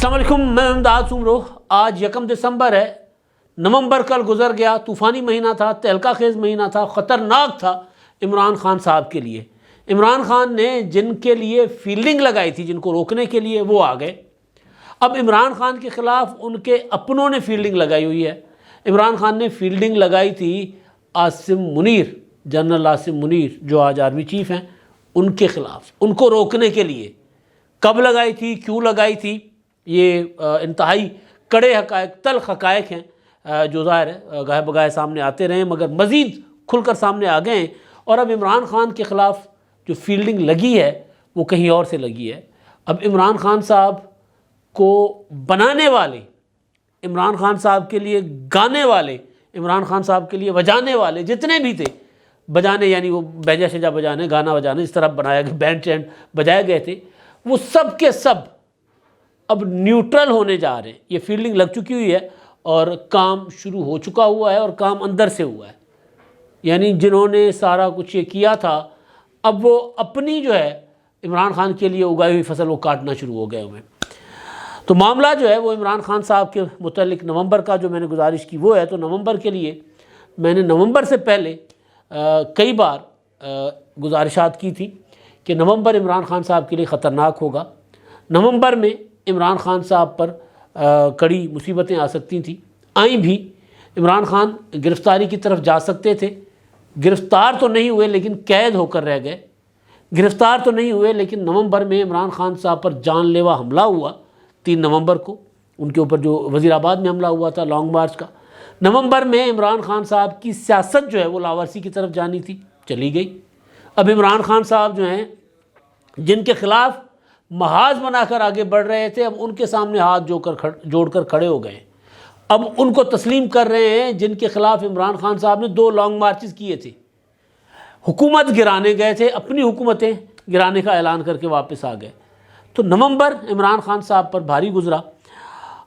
السلام علیکم، میں امداد سمرو۔ آج 1 دسمبر ہے۔ نومبر کل گزر گیا، طوفانی مہینہ تھا، تہلکہ خیز مہینہ تھا، خطرناک تھا عمران خان صاحب کے لیے۔ عمران خان نے جن کے لیے فیلڈنگ لگائی تھی، جن کو روکنے کے لیے، وہ آ گئے۔ اب عمران خان کے خلاف ان کے اپنوں نے فیلڈنگ لگائی ہوئی ہے۔ عمران خان نے فیلڈنگ لگائی تھی عاصم منیر، جنرل عاصم منیر جو آج آرمی چیف ہیں، ان کے خلاف، ان کو روکنے کے لیے۔ کب لگائی تھی، کیوں لگائی تھی، یہ انتہائی کڑے حقائق، تلخ حقائق ہیں جو ظاہر ہے گاہے بگاہے سامنے آتے رہے، مگر مزید کھل کر سامنے آ گئے ہیں۔ اور اب عمران خان کے خلاف جو فیلڈنگ لگی ہے وہ کہیں اور سے لگی ہے۔ اب عمران خان صاحب کو بنانے والے، عمران خان صاحب کے لیے گانے والے، عمران خان صاحب کے لیے بجانے والے جتنے بھی تھے، بجانے یعنی وہ بیجا شجا بجانے، گانا بجانے، اس طرح بنایا گیا، بینڈ چینڈ بجائے گئے تھے، وہ سب کے سب اب نیوٹرل ہونے جا رہے ہیں۔ یہ فیلڈنگ لگ چکی ہوئی ہے اور کام شروع ہو چکا ہوا ہے، اور کام اندر سے ہوا ہے۔ یعنی جنہوں نے سارا کچھ یہ کیا تھا، اب وہ اپنی جو ہے عمران خان کے لیے اگائی ہوئی فصل وہ کاٹنا شروع ہو گئے ہوئے ہیں۔ تو معاملہ جو ہے وہ عمران خان صاحب کے متعلق نومبر کا جو میں نے گزارش کی وہ ہے، تو نومبر کے لیے میں نے نومبر سے پہلے کئی بار گزارشات کی تھی کہ نومبر عمران خان صاحب کے لیے خطرناک ہوگا۔ نومبر میں عمران خان صاحب پر کڑی مصیبتیں آ سکتی تھیں، آئیں بھی۔ عمران خان گرفتاری کی طرف جا سکتے تھے، گرفتار تو نہیں ہوئے لیکن قید ہو کر رہ گئے۔ گرفتار تو نہیں ہوئے لیکن نومبر میں عمران خان صاحب پر جان لیوا حملہ ہوا 3 نومبر کو، ان کے اوپر جو وزیر آباد میں حملہ ہوا تھا لانگ مارچ کا۔ نومبر میں عمران خان صاحب کی سیاست جو ہے وہ لاورسی کی طرف جانی تھی، چلی گئی۔ اب عمران خان صاحب جو ہیں جن کے خلاف محاذ بنا کر آگے بڑھ رہے تھے، اب ان کے سامنے ہاتھ جوڑ کر کھڑے ہو گئے۔ اب ان کو تسلیم کر رہے ہیں جن کے خلاف عمران خان صاحب نے 2 لانگ مارچز کیے تھے، حکومت گرانے گئے تھے، اپنی حکومتیں گرانے کا اعلان کر کے واپس آ گئے۔ تو نومبر عمران خان صاحب پر بھاری گزرا۔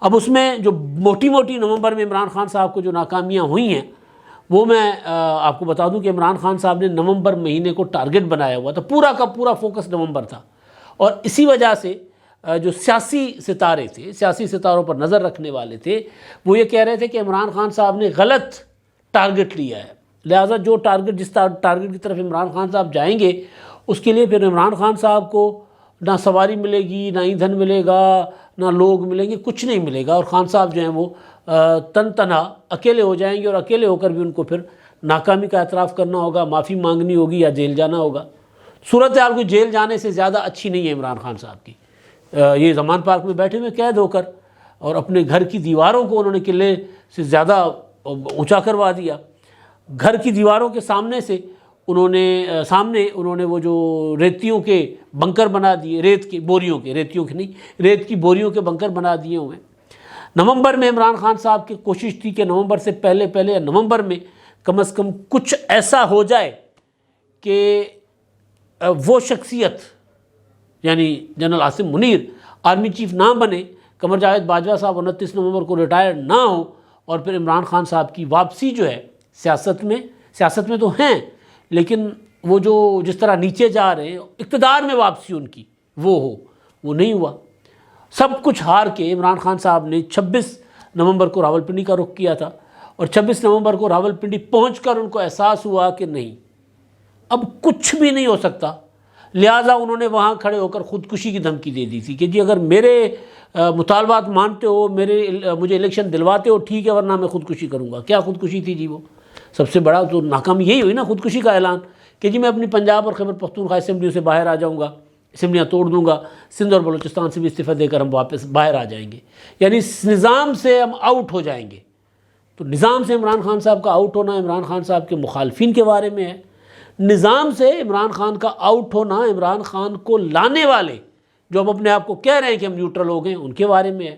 اب اس میں جو موٹی نومبر میں عمران خان صاحب کو جو ناکامیاں ہوئی ہیں، وہ میں آپ کو بتا دوں کہ عمران خان صاحب نے نومبر مہینے کو ٹارگٹ بنایا ہوا تھا، پورا کا پورا فوکس نومبر تھا۔ اور اسی وجہ سے جو سیاسی ستارے تھے، سیاسی ستاروں پر نظر رکھنے والے تھے، وہ یہ کہہ رہے تھے کہ عمران خان صاحب نے غلط ٹارگٹ لیا ہے، لہٰذا جو ٹارگٹ جس ٹارگٹ کی طرف عمران خان صاحب جائیں گے، اس کے لیے پھر عمران خان صاحب کو نہ سواری ملے گی، نہ ایندھن ملے گا، نہ لوگ ملیں گے، کچھ نہیں ملے گا۔ اور خان صاحب جو ہیں وہ تنہا اکیلے ہو جائیں گے، اور اکیلے ہو کر بھی ان کو پھر ناکامی کا اعتراف کرنا ہوگا، معافی مانگنی ہوگی یا جیل جانا ہوگا۔ صورتحال کو جیل جانے سے زیادہ اچھی نہیں ہے عمران خان صاحب کی۔ یہ زمان پارک میں بیٹھے ہوئے قید ہو کر، اور اپنے گھر کی دیواروں کو انہوں نے قلعے سے زیادہ اونچا کروا دیا۔ گھر کی دیواروں کے سامنے سے انہوں نے وہ جو ریتیوں کے بنکر بنا دیے، ریت کی بوریوں کے بنکر بنا دیے ہوئے۔ نومبر میں عمران خان صاحب کی کوشش تھی کہ نومبر سے پہلے یا نومبر میں کم از کم کچھ ایسا ہو جائے کہ وہ شخصیت یعنی general Asim Munir army chief نہ بنے، قمر جاوید باجوہ صاحب 29 نومبر کو ریٹائر نہ ہوں، اور پھر عمران خان صاحب کی واپسی جو ہے سیاست میں تو ہیں، لیکن وہ جو جس طرح نیچے جا رہے ہیں، اقتدار میں واپسی ان کی وہ نہیں ہوا۔ سب کچھ ہار کے عمران خان صاحب نے 26 نومبر کو راولپنڈی کا رخ کیا تھا، اور 26 نومبر کو راولپنڈی پہنچ کر ان کو احساس ہوا کہ نہیں، اب کچھ بھی نہیں ہو سکتا، لہٰذا انہوں نے وہاں کھڑے ہو کر خودکشی کی دھمکی دے دی تھی کہ جی اگر میرے مطالبات مانتے ہو، مجھے الیکشن دلواتے ہو ٹھیک ہے، ورنہ میں خودکشی کروں گا۔ کیا خودکشی تھی جی؟ وہ سب سے بڑا تو ناکامی یہی ہوئی نا، خودکشی کا اعلان کہ جی میں اپنی پنجاب اور خیبر پختونخوا اسمبلیوں سے باہر آ جاؤں گا، اسمبلیاں توڑ دوں گا، سندھ اور بلوچستان سے بھی استعفیٰ دے کر ہم واپس باہر آ جائیں گے، یعنی اس نظام سے ہم آؤٹ ہو جائیں گے۔ تو نظام سے عمران خان صاحب کا آؤٹ ہونا عمران خان صاحب کے مخالفین کے بارے میں ہے، نظام سے عمران خان کا آؤٹ ہونا عمران خان کو لانے والے جو اب اپنے آپ کو کہہ رہے ہیں کہ ہم نیوٹرل ہو گئے ان کے بارے میں ہے۔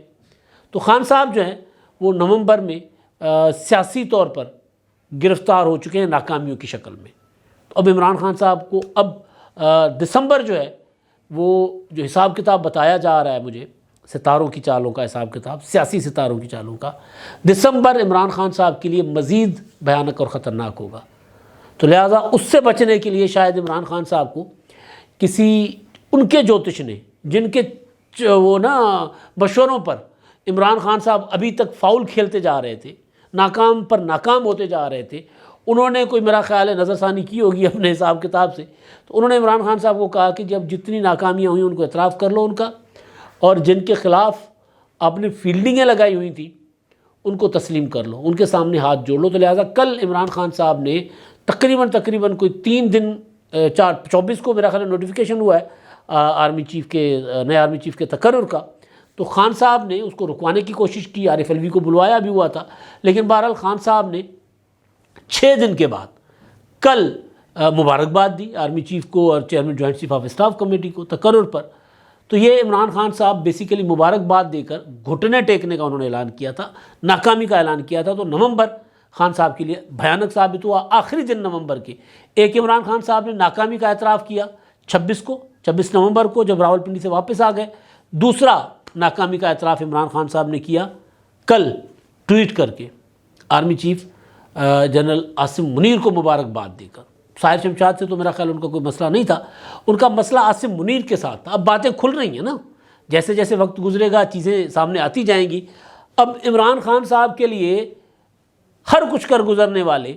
تو خان صاحب جو ہیں وہ نومبر میں سیاسی طور پر گرفتار ہو چکے ہیں ناکامیوں کی شکل میں۔ تو اب عمران خان صاحب کو اب دسمبر جو ہے وہ جو حساب کتاب بتایا جا رہا ہے مجھے، ستاروں کی چالوں کا حساب کتاب، سیاسی ستاروں کی چالوں کا، دسمبر عمران خان صاحب کے لیے مزید بھیانک اور خطرناک ہوگا۔ تو لہٰذا اس سے بچنے کے لیے شاید عمران خان صاحب کو کسی ان کے جوتش نے، جن کے وہ نا مشوروں پر عمران خان صاحب ابھی تک فاؤل کھیلتے جا رہے تھے، ناکام پر ناکام ہوتے جا رہے تھے. انہوں نے کوئی میرا خیال ہے نظر ثانی کی ہوگی اپنے حساب کتاب سے. تو انہوں نے عمران خان صاحب کو کہا کہ جب جتنی ناکامیاں ہوئیں ان کو اعتراف کر لو ان کا، اور جن کے خلاف آپ نے فیلڈنگیں لگائی ہوئی تھیں ان کو تسلیم کر لو، ان کے سامنے ہاتھ جوڑ لو. تو لہٰذا کل عمران خان صاحب نے تقریباً کوئی 3 دن 24 کو میرا خیال نوٹیفیکیشن ہوا ہے آرمی چیف کے نئے آرمی چیف کے تقرر کا. تو خان صاحب نے اس کو رکوانے کی کوشش کی، عارف علوی کو بلوایا بھی ہوا تھا، لیکن بہرحال خان صاحب نے 6 دن کے بعد کل مبارکباد دی آرمی چیف کو اور chairman joint chief of staff committee کو تقرر پر. تو یہ عمران خان صاحب بیسیکلی مبارکباد دے کر گھٹنے ٹیکنے کا انہوں نے اعلان کیا تھا، ناکامی کا اعلان کیا تھا. تو نومبر خان صاحب کے لیے بھیانک ثابت ہوا. آخری دن نومبر کے ایک عمران خان صاحب نے ناکامی کا اعتراف کیا 26 نومبر کو جب راولپنڈی سے واپس آ گئے. دوسرا ناکامی کا اعتراف عمران خان صاحب نے کیا کل ٹویٹ کر کے army chief general Asim Munir کو مبارکباد دے کر. ساحر شمشاد سے تو میرا خیال ان کا کوئی مسئلہ نہیں تھا، ان کا مسئلہ عاصم منیر کے ساتھ تھا. اب باتیں کھل رہی ہیں نا، جیسے جیسے وقت گزرے گا چیزیں سامنے آتی جائیں گی. اب عمران خان صاحب کے لیے ہر کچھ کر گزرنے والے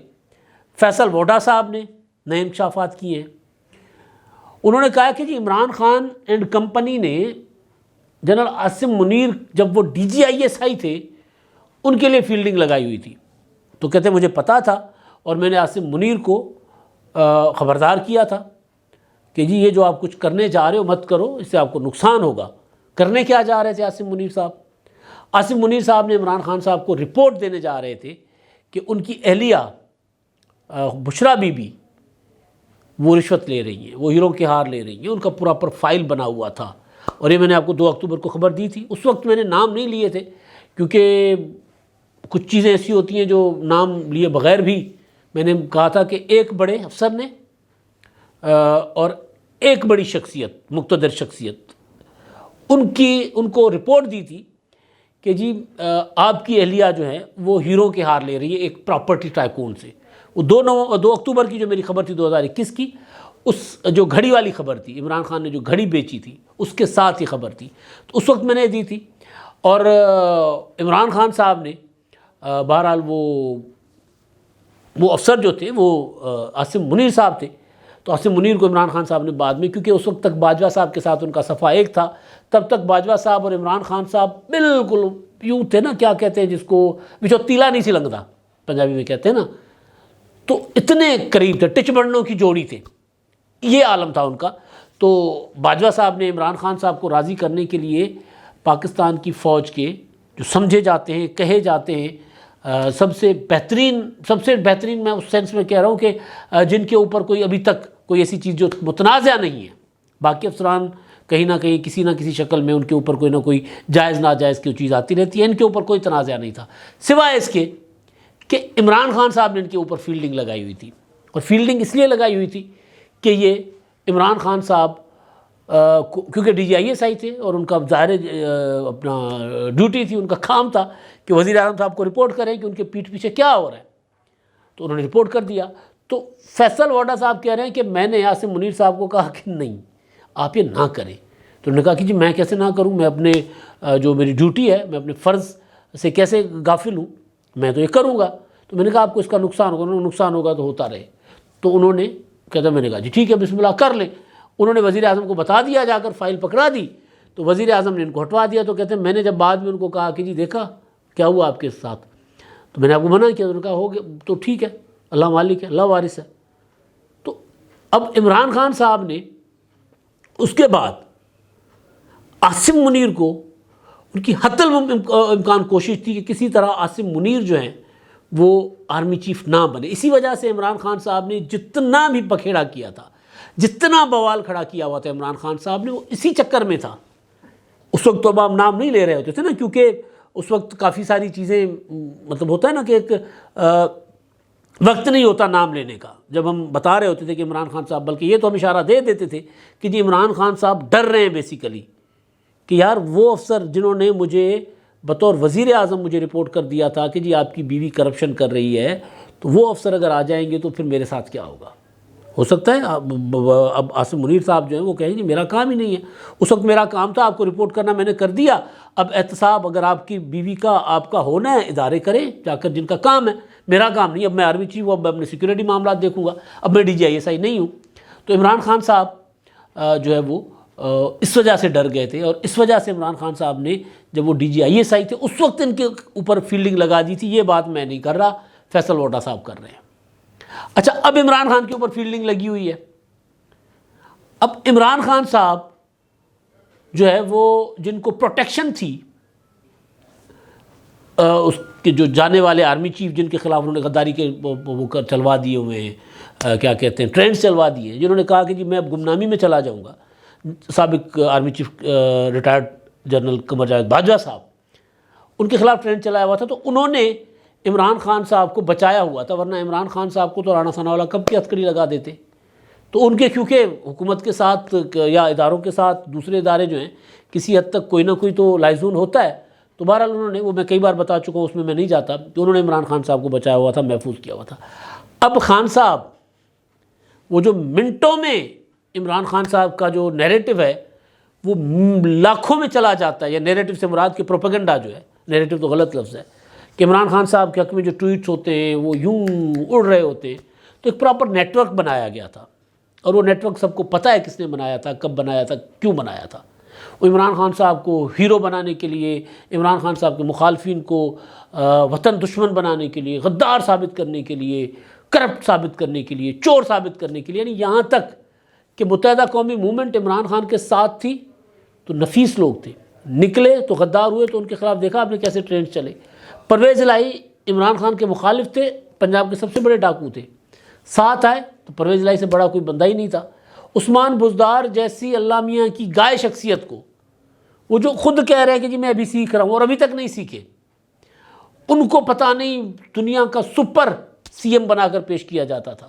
فیصل ووڈا صاحب نے نئے انکشافات کیے ہیں. انہوں نے کہا کہ جی عمران خان اینڈ کمپنی نے جنرل عاصم منیر جب وہ DGISI تھے ان کے لیے فیلڈنگ لگائی ہوئی تھی. تو کہتے ہیں مجھے پتا تھا اور میں نے عاصم منیر کو خبردار کیا تھا کہ جی یہ جو آپ کچھ کرنے جا رہے ہو مت کرو، اس سے آپ کو نقصان ہوگا. کرنے کیا جا رہے تھے عاصم منیر صاحب؟ عاصم منیر صاحب نے عمران خان صاحب کو رپورٹ دینے جا رہے تھے کہ ان کی اہلیہ بشرا بی بی وہ رشوت لے رہی ہیں، وہ ہیروں کے ہار لے رہی ہیں. ان کا پراپر فائل بنا ہوا تھا، اور یہ میں نے آپ کو 2 اکتوبر کو خبر دی تھی. اس وقت میں نے نام نہیں لیے تھے کیونکہ کچھ چیزیں ایسی ہوتی ہیں جو نام لیے بغیر بھی میں نے کہا تھا کہ ایک بڑے افسر نے اور ایک بڑی شخصیت مقتدر شخصیت ان کو رپورٹ دی تھی کہ جی آپ کی اہلیہ جو ہے وہ ہیروں کے ہار لے رہی ہے ایک پراپرٹی ٹائکون سے. وہ 2 اکتوبر کی جو میری خبر تھی 2021 کی، اس جو گھڑی والی خبر تھی، عمران خان نے جو گھڑی بیچی تھی اس کے ساتھ یہ خبر تھی. تو اس وقت میں نے دی تھی، اور عمران خان صاحب نے بہرحال وہ افسر جو تھے وہ عاصم منیر صاحب تھے. تو عاصم منیر کو عمران خان صاحب نے بعد میں، کیونکہ اس وقت تک باجوہ صاحب کے ساتھ ان کا صفحہ ایک تھا، تب تک باجوہ صاحب اور عمران خان صاحب بالکل یوں تھے نا، کیا کہتے ہیں جس کو بچو تیلا نہیں سی لنگدا پنجابی میں کہتے ہیں نا، تو اتنے قریب تھے، ٹچ بڑنوں کی جوڑی تھے، یہ عالم تھا ان کا. تو باجوہ صاحب نے عمران خان صاحب کو راضی کرنے کے لیے پاکستان کی فوج کے جو سمجھے جاتے ہیں کہے جاتے ہیں سب سے بہترین میں اس سینس میں کہہ رہا ہوں کہ جن کے اوپر کوئی ابھی تک کوئی ایسی چیز جو متنازع نہیں ہے، باقی افسران کہیں نہ کہیں کسی نہ کسی شکل میں ان کے اوپر کوئی نہ کوئی جائز ناجائز کی چیز آتی رہتی ہے، ان کے اوپر کوئی تنازع نہیں تھا سوائے اس کے کہ عمران خان صاحب نے ان کے اوپر فیلڈنگ لگائی ہوئی تھی. اور فیلڈنگ اس لیے لگائی ہوئی تھی کہ یہ عمران خان صاحب کیونکہ DGISI تھے اور ان کا ظاہر اپنا ڈیوٹی تھی، ان کا کام تھا کہ وزیر اعظم صاحب کو رپورٹ کریں کہ ان کے پیٹھ پیچھے کیا ہو رہا ہے. تو انہوں نے رپورٹ کر دیا. تو فیصل ووڈا صاحب کہہ رہے ہیں کہ میں نے عاصم منیر صاحب کو کہا کہ نہیں آپ یہ نہ کریں. تو انہوں نے کہا کہ جی میں کیسے نہ کروں، میں اپنے جو میری ڈیوٹی ہے میں اپنے فرض سے کیسے غافل ہوں، میں تو یہ کروں گا. تو میں نے کہا آپ کو اس کا نقصان ہوگا. انہوں نے نقصان ہوگا تو ہوتا رہے. تو انہوں نے کہتا میں نے کہا جی ٹھیک ہے بسم اللہ کر لیں. انہوں نے وزیر اعظم کو بتا دیا، جا کر فائل پکڑا دی. تو وزیر اعظم نے ان کو ہٹوا دیا. تو کہتے ہیں میں نے جب بعد میں ان کو کہا کہ جی دیکھا کیا ہوا آپ کے ساتھ، تو میں نے آپ کو منع کیا. انہوں نے کہا ہو گیا تو ٹھیک ہے، اللہ مالک ہے، اللہ وارث ہے. تو اب عمران خان صاحب نے اس کے بعد عاصم منیر کو ان کی حتی الامکان کوشش تھی کہ کسی طرح عاصم منیر جو ہیں وہ آرمی چیف نہ بنے. اسی وجہ سے عمران خان صاحب نے جتنا بھی بکھیڑا کیا تھا، جتنا بوال کھڑا کیا ہوا تھا عمران خان صاحب نے، وہ اسی چکر میں تھا. اس وقت تو اب ہم نام نہیں لے رہے ہوتے تھے نا، کیونکہ اس وقت کافی ساری چیزیں مطلب ہوتا ہے نا کہ ایک وقت نہیں ہوتا نام لینے کا. جب ہم بتا رہے ہوتے تھے کہ عمران خان صاحب، بلکہ یہ تو ہم اشارہ دے دیتے تھے کہ جی عمران خان صاحب ڈر رہے ہیں بیسیکلی کہ یار وہ افسر جنہوں نے مجھے بطور وزیر اعظم مجھے رپورٹ کر دیا تھا کہ جی آپ کی بیوی کرپشن کر رہی ہے، تو وہ افسر اگر آ جائیں گے تو پھر میرے ساتھ کیا ہوگا. ہو سکتا ہے اب عاصم منیر صاحب جو ہیں وہ کہیں جی میرا کام ہی نہیں ہے، اس وقت میرا کام تھا آپ کو رپورٹ کرنا، میں نے کر دیا، اب احتساب اگر آپ کی بیوی کا آپ کا ہونا ہے ادارے کریں جا کر جن کا کام ہے، میرا کام نہیں، اب میں آرمی چیف ہوں، اب میں اپنے سیکورٹی معاملات دیکھوں گا، اب میں DGISI نہیں ہوں۔ تو عمران خان صاحب جو ہے وہ اس وجہ سے ڈر گئے تھے، اور اس وجہ سے عمران خان صاحب نے جب وہ DGISI تھے اس وقت ان کے اوپر فیلڈنگ لگا دی تھی، یہ بات میں نہیں کر رہا، فیصل ووٹا صاحب کر رہے ہیں۔ اچھا، اب عمران خان کے اوپر فیلڈنگ لگی ہوئی ہے۔ اب عمران خان صاحب جو ہے وہ جن کو پروٹیکشن تھی اس کے جو جانے والے آرمی چیف جن کے خلاف انہوں نے غداری کے وہ چلوا دیے ہوئے ہیں، کیا کہتے ہیں، ٹرینڈ چلوا دیے، جنہوں نے کہا کہ جی میں اب گمنامی میں چلا جاؤں گا، سابق army chief retired general Qamar Javed Bajwa صاحب، ان کے خلاف ٹرینڈ چلایا ہوا تھا، تو انہوں نے عمران خان صاحب کو بچایا ہوا تھا، ورنہ عمران خان صاحب کو تو رانا ثناء اللہ کب کی ہتھکڑی لگا دیتے۔ تو ان کے کیونکہ حکومت کے ساتھ یا اداروں کے ساتھ دوسرے ادارے جو ہیں کسی حد تک کوئی نہ کوئی تو لائزون ہوتا ہے، تو بہرحال انہوں نے، وہ میں کئی بار بتا چکا ہوں، اس میں نہیں جاتا، تو انہوں نے عمران خان صاحب کو بچایا ہوا تھا، محفوظ کیا ہوا تھا۔ اب خان صاحب وہ جو منٹوں میں عمران خان صاحب کا جو نیریٹو ہے وہ لاکھوں میں چلا جاتا ہے، یا نیریٹو سے مراد کہ پروپیگنڈا جو ہے، نیریٹو تو غلط لفظ ہے، کہ عمران خان صاحب کے حق میں جو ٹویٹس ہوتے ہیں وہ یوں اڑ رہے ہوتے ہیں، تو ایک پراپر نیٹ ورک بنایا گیا تھا، اور وہ نیٹ ورک سب کو پتہ ہے کس نے بنایا تھا، کب بنایا تھا، کیوں بنایا تھا۔ وہ عمران خان صاحب کو ہیرو بنانے کے لیے، عمران خان صاحب کے مخالفین کو وطن دشمن بنانے کے لیے، غدار ثابت کرنے کے لیے، کرپٹ ثابت کرنے کے لیے، چور ثابت کرنے کے لیے، یعنی یہاں تک کہ متحدہ قومی موومنٹ عمران خان کے ساتھ تھی تو نفیس لوگ تھے، نکلے تو غدار ہوئے، تو ان کے خلاف دیکھا آپ نے کیسے ٹرینڈ چلے۔ پرویز الہی عمران خان کے مخالف تھے، پنجاب کے سب سے بڑے ڈاکو تھے، ساتھ آئے تو پرویز الہی سے بڑا کوئی بندہ ہی نہیں تھا۔ عثمان بزدار جیسی اللہ میاں کی گائے شخصیت کو، وہ جو خود کہہ رہے ہیں کہ جی میں ابھی سیکھ رہا ہوں، اور ابھی تک نہیں سیکھے، ان کو پتہ نہیں دنیا کا سپر CM بنا کر پیش کیا جاتا تھا،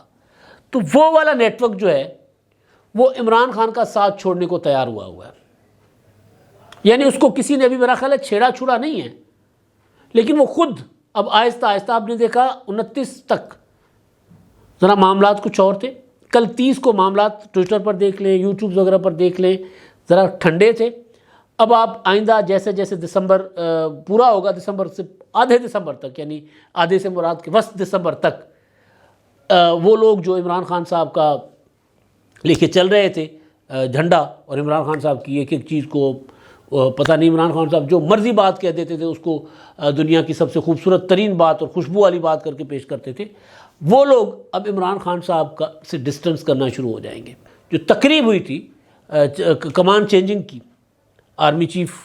تو وہ والا نیٹ ورک جو ہے وہ عمران خان کا ساتھ چھوڑنے کو تیار ہوا ہے، یعنی اس کو کسی نے ابھی میرا خیال ہے چھیڑا چھوڑا نہیں ہے، لیکن وہ خود اب آہستہ آہستہ آپ نے دیکھا 29 تک ذرا معاملات کچھ اور تھے، کل 30 کو معاملات ٹویٹر پر دیکھ لیں، یوٹیوب وغیرہ پر دیکھ لیں، ذرا ٹھنڈے تھے۔ اب آپ آئندہ جیسے جیسے دسمبر پورا ہوگا، دسمبر سے آدھے دسمبر تک، یعنی آدھے سے مراد کے وسط دسمبر تک، وہ لوگ جو عمران خان صاحب کا لے کے چل رہے تھے جھنڈا، اور عمران خان صاحب کی ایک ایک چیز کو پتہ نہیں، عمران خان صاحب جو مرضی بات کہہ دیتے تھے اس کو دنیا کی سب سے خوبصورت ترین بات اور خوشبو والی بات کر کے پیش کرتے تھے، وہ لوگ اب عمران خان صاحب کا سے ڈسٹنس کرنا شروع ہو جائیں گے۔ جو تقریب ہوئی تھی کمان چینجنگ کی، آرمی چیف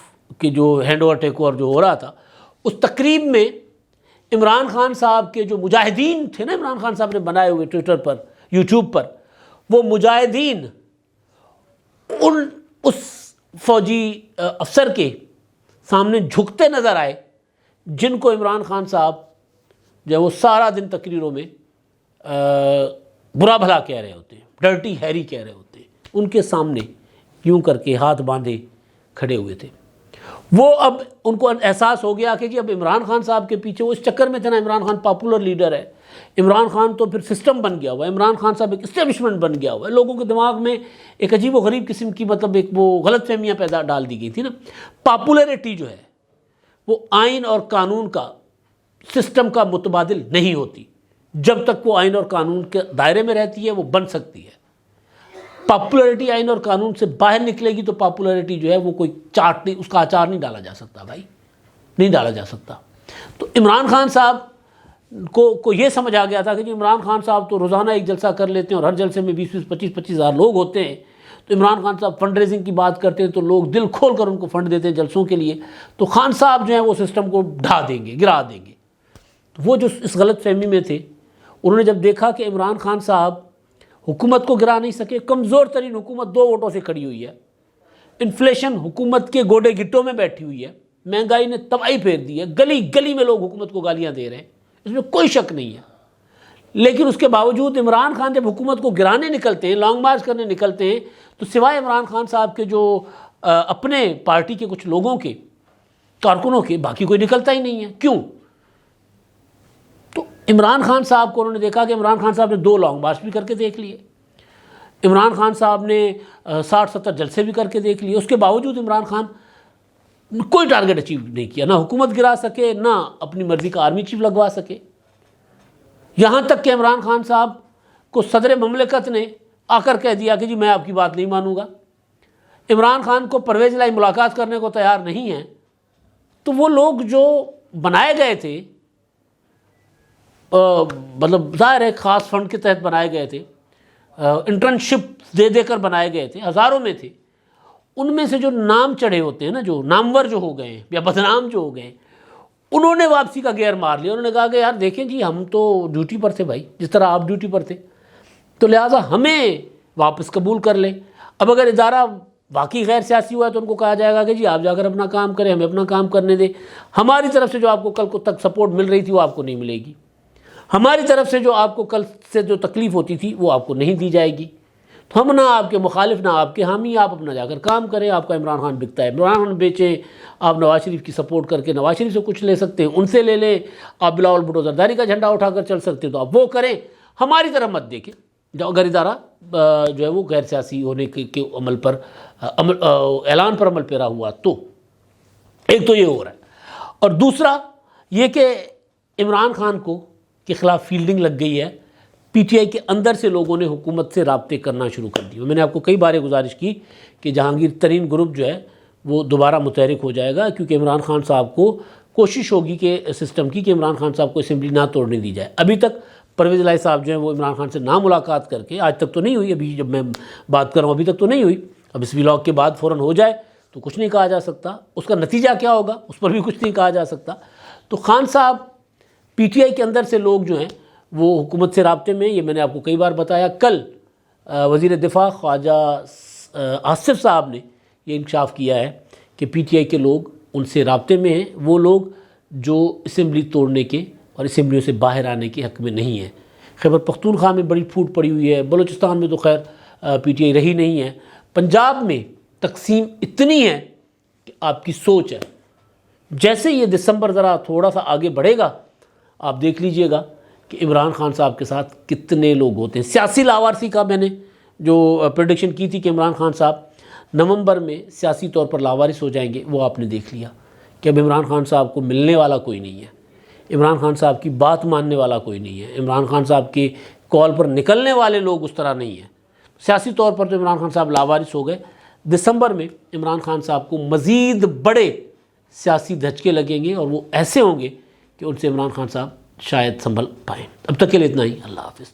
کے جو ہینڈ اوور ٹیک اوور جو ہو رہا تھا، اس تقریب میں عمران خان صاحب کے جو مجاہدین تھے نا، عمران خان صاحب نے بنائے ہوئے ٹویٹر پر، یوٹیوب پر، وہ مجاہدین اس فوجی افسر کے سامنے جھکتے نظر آئے جن کو عمران خان صاحب جو وہ سارا دن تقریروں میں برا بھلا کہہ رہے ہوتے ہیں، ڈرٹی ہیری کہہ رہے ہوتے ہیں، ان کے سامنے یوں کر کے ہاتھ باندھے کھڑے ہوئے تھے۔ وہ اب ان کو احساس ہو گیا کہ جی اب عمران خان صاحب کے پیچھے، وہ اس چکر میں تھے نا، عمران خان پاپولر لیڈر ہے، عمران خان تو پھر سسٹم بن گیا ہوا ہے، عمران خان صاحب ایک اسٹیبلشمنٹ بن گیا ہوا ہے، لوگوں کے دماغ میں ایک عجیب و غریب قسم کی مطلب ایک وہ غلط فہمیاں پیدا ڈال دی گئی تھی نا۔ پاپولیرٹی جو ہے وہ آئین اور قانون کا، سسٹم کا متبادل نہیں ہوتی، جب تک وہ آئین اور قانون کے دائرے میں رہتی ہے وہ بن سکتی ہے۔ پاپولیرٹی آئین اور قانون سے باہر نکلے گی تو پاپولیرٹی جو ہے وہ کوئی چاٹ نہیں، اس کا اچار نہیں ڈالا جا سکتا بھائی، نہیں ڈالا جا سکتا۔ تو عمران خان صاحب کو یہ سمجھ آ گیا تھا کہ جی عمران خان صاحب تو روزانہ ایک جلسہ کر لیتے ہیں اور ہر جلسے میں 20 25 ہزار لوگ ہوتے ہیں، تو عمران خان صاحب فنڈ ریزنگ کی بات کرتے ہیں تو لوگ دل کھول کر ان کو فنڈ دیتے ہیں جلسوں کے لیے، تو خان صاحب جو ہیں وہ سسٹم کو ڈھا دیں گے، گرا دیں گے۔ وہ جو اس غلط فہمی میں تھے، انہوں نے جب دیکھا کہ عمران خان صاحب حکومت کو گرا نہیں سکے، کمزور ترین حکومت 2 ووٹوں سے کھڑی ہوئی ہے، انفلیشن حکومت کے گوڑے گٹوں میں بیٹھی ہوئی ہے، مہنگائی نے تباہی پھیر دی ہے، گلی گلی میں لوگ حکومت کو گالیاں دے رہے ہیں، اس میں کوئی شک نہیں ہے، لیکن اس کے باوجود عمران خان جب حکومت کو گرانے نکلتے ہیں، لانگ مارچ کرنے نکلتے ہیں، تو سوائے عمران خان صاحب کے جو اپنے پارٹی کے کچھ لوگوں کے کارکنوں کے، باقی کوئی نکلتا ہی نہیں ہے۔ کیوں؟ تو عمران خان صاحب کو انہوں نے دیکھا کہ عمران خان صاحب نے 2 لانگ مارچ بھی کر کے دیکھ لیے، عمران خان صاحب نے 60-70 جلسے بھی کر کے دیکھ لیے، اس کے باوجود عمران خان کوئی ٹارگٹ اچیو نہیں کیا، نہ حکومت گرا سکے، نہ اپنی مرضی کا آرمی چیف لگوا سکے۔ یہاں تک کہ عمران خان صاحب کو صدر مملکت نے آ کر کہہ دیا کہ جی میں آپ کی بات نہیں مانوں گا۔ عمران خان کو پرویز الہی ملاقات کرنے کو تیار نہیں ہیں، تو وہ لوگ جو بنائے گئے تھے، مطلب ظاہر ہے خاص فنڈ کے تحت بنائے گئے تھے، انٹرنشپ دے دے کر بنائے گئے تھے، ہزاروں میں تھے، ان میں سے جو نام چڑھے ہوتے ہیں نا، جو نامور جو ہو گئے ہیں یا بدنام جو ہو گئے ہیں، انہوں نے واپسی کا گیئر مار لیا۔ انہوں نے کہا کہ یار دیکھیں جی ہم تو ڈیوٹی پر تھے بھائی، جس طرح آپ ڈیوٹی پر تھے، تو لہٰذا ہمیں واپس قبول کر لیں۔ اب اگر ادارہ واقعی غیر سیاسی ہوا ہے تو ان کو کہا جائے گا کہ جی آپ جا کر اپنا کام کریں، ہمیں اپنا کام کرنے دیں، ہماری طرف سے جو آپ کو کل کو تک سپورٹ مل رہی تھی وہ آپ کو نہیں ملے گی، ہماری طرف سے جو آپ کو کل سے جو تکلیف ہوتی تھی وہ آپ کو نہیں دی جائے گی، تو ہم نہ آپ کے مخالف نہ آپ کے حامی، آپ اپنا جا کر کام کریں۔ آپ کا عمران خان بکتا ہے، عمران خان بیچیں، آپ نواز شریف کی سپورٹ کر کے نواز شریف سے کچھ لے سکتے ہیں، ان سے لے لیں، آپ بلاول بھٹو زرداری کا جھنڈا اٹھا کر چل سکتے ہیں تو آپ وہ کریں، ہماری طرف مت دیکھیں۔ اگر ادارہ جو ہے وہ غیر سیاسی ہونے کے عمل پر اعلان پر عمل پیرا ہوا تو ایک تو یہ ہو رہا ہے، اور دوسرا یہ کہ عمران خان کو کے خلاف فیلڈنگ لگ گئی ہے، پی ٹی آئی کے اندر سے لوگوں نے حکومت سے رابطے کرنا شروع کر دی۔ میں نے آپ کو کئی بار گزارش کی کہ جہانگیر ترین گروپ جو ہے وہ دوبارہ متحرک ہو جائے گا، کیونکہ عمران خان صاحب کو کوشش ہوگی کہ سسٹم کی کہ عمران خان صاحب کو اسمبلی نہ توڑنے دی جائے۔ ابھی تک پرویز الہی صاحب جو ہیں وہ عمران خان سے نہ ملاقات کر کے، آج تک تو نہیں ہوئی، ابھی جب میں بات کر رہا ہوں ابھی تک تو نہیں ہوئی، اب اس ولاگ کے بعد فوراً ہو جائے تو کچھ نہیں کہا جا سکتا، اس کا نتیجہ کیا ہوگا اس پر بھی کچھ نہیں کہا جا سکتا۔ تو خان صاحب پی ٹی آئی کے اندر سے لوگ جو ہیں وہ حکومت سے رابطے میں، یہ میں نے آپ کو کئی بار بتایا۔ کل وزیر دفاع خواجہ آصف صاحب نے یہ انکشاف کیا ہے کہ پی ٹی آئی کے لوگ ان سے رابطے میں ہیں، وہ لوگ جو اسمبلی توڑنے کے اور اسمبلیوں سے باہر آنے کے حق میں نہیں ہیں۔ خیبر پختونخوا میں بڑی پھوٹ پڑی ہوئی ہے، بلوچستان میں تو خیر پی ٹی آئی رہی نہیں ہے، پنجاب میں تقسیم اتنی ہے کہ آپ کی سوچ ہے۔ جیسے یہ دسمبر ذرا تھوڑا سا آگے بڑھے گا، آپ دیکھ لیجئے گا کہ عمران خان صاحب کے ساتھ کتنے لوگ ہوتے ہیں۔ سیاسی لاوارسی کا میں نے جو پریڈکشن کی تھی کہ عمران خان صاحب نومبر میں سیاسی طور پر لاوارث ہو جائیں گے، وہ آپ نے دیکھ لیا کہ اب عمران خان صاحب کو ملنے والا کوئی نہیں ہے، عمران خان صاحب کی بات ماننے والا کوئی نہیں ہے، عمران خان صاحب کے کال پر نکلنے والے لوگ اس طرح نہیں ہیں۔ سیاسی طور پر تو عمران خان صاحب لاوارث ہو گئے۔ دسمبر میں عمران خان صاحب کو مزید بڑے سیاسی دھچکے لگیں گے، اور وہ ایسے ہوں گے کہ ان سے عمران خان صاحب شاید سنبھل پائیں۔ اب تک کے لیے اتنا ہی، اللہ حافظ۔